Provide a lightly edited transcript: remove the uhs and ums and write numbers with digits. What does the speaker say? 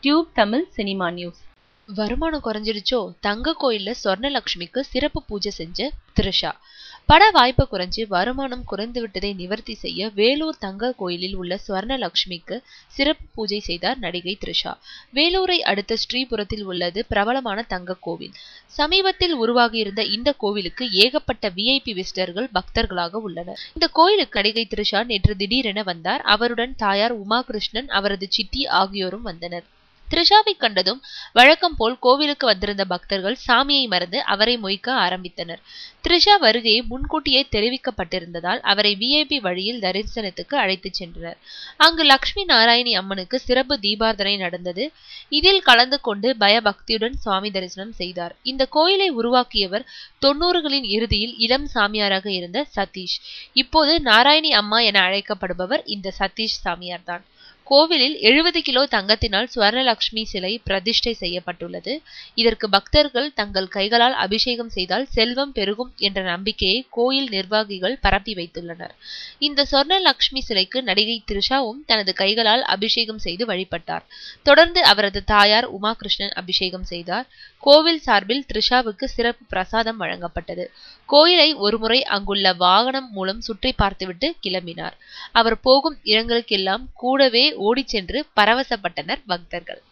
Tube Tamil cinema news. வருமானம் குறைஞ்சிருச்சோ? தங்க கோயில்ல சொர்ணலட்சுமிக்கு சிறப்பு பூஜை செஞ்ச த்ரிஷா. பட வாய்ப்பு குறைஞ்சு வருமானம் குறைந்து விட்டதை நிவர்த்தி செய்ய வேலூர் தங்க கோயிலில் உள்ள சொர்ணலட்சுமிக்கு சிறப்பு பூஜை செய்தார் நடிகை த்ரிஷா. வேலூரை அடுத்த ஸ்ரீபுரத்தில் உள்ளது பிரபலமான தங்க கோவில். சமீபத்தில் உருவாகியிருந்த இந்த கோவிலுக்கு ஏகப்பட்ட விஐபி விசிட்டர்கள் பக்தர்களாக உள்ளனர். இந்த கோயிலுக்கு நடிகை த்ரிஷா நேற்று திடீரென வந்தார். அவருடன் தாயார் உமா கிருஷ்ணன், அவரது சித்தி ஆகியோரும் வந்தனர். த்ரிஷாவை கண்டதும் வழக்கம் போல் கோவிலுக்கு வந்திருந்த பக்தர்கள் சாமியை மறந்து அவரை மொய்க்க ஆரம்பித்தனர். த்ரிஷா வருகையை முன்கூட்டியே தெரிவிக்கப்பட்டிருந்ததால் அவரை விஐபி வழியில் தரிசனத்துக்கு அழைத்துச் சென்றனர். அங்கு லட்சுமி நாராயணி அம்மனுக்கு சிறப்பு தீபார்த்தனை நடந்தது. இதில் கலந்து கொண்டு பயபக்தியுடன் சுவாமி தரிசனம் செய்தார். இந்த கோயிலை உருவாக்கியவர் 90களின் இறுதியில் இளம் சாமியாராக இருந்த சதீஷ். இப்போது நாராயணி அம்மா என அழைக்கப்படுபவர் இந்த சதீஷ் சாமியார் தான். கோவிலில் 70 கிலோ தங்கத்தினால் சுவர்ணலட்சுமி சிலை பிரதிஷ்டை செய்யப்பட்டுள்ளது. இதற்கு பக்தர்கள் தங்கள் கைகளால் அபிஷேகம் செய்தால் செல்வம் பெருகும் என்ற நம்பிக்கையை கோயில் நிர்வாகிகள் பரப்பி வைத்துள்ளனர். இந்த சொர்ணலட்சுமி சிலைக்கு நடிகை த்ரிஷாவும் தனது கைகளால் அபிஷேகம் செய்து வழிபட்டார். தொடர்ந்து அவரது தாயார் உமா கிருஷ்ணன் அபிஷேகம் செய்தார். கோவில் சார்பில் த்ரிஷாவுக்கு சிறப்பு பிரசாதம் வழங்கப்பட்டது. கோயிலை ஒருமுறை அங்குள்ள வாகனம் மூலம் சுற்றி பார்த்துவிட்டு கிளம்பினார். அவர் போகும் இடங்களுக்கெல்லாம் கூடவே ஓடிச் சென்று பரவசப்பட்டனர் பக்தர்கள்.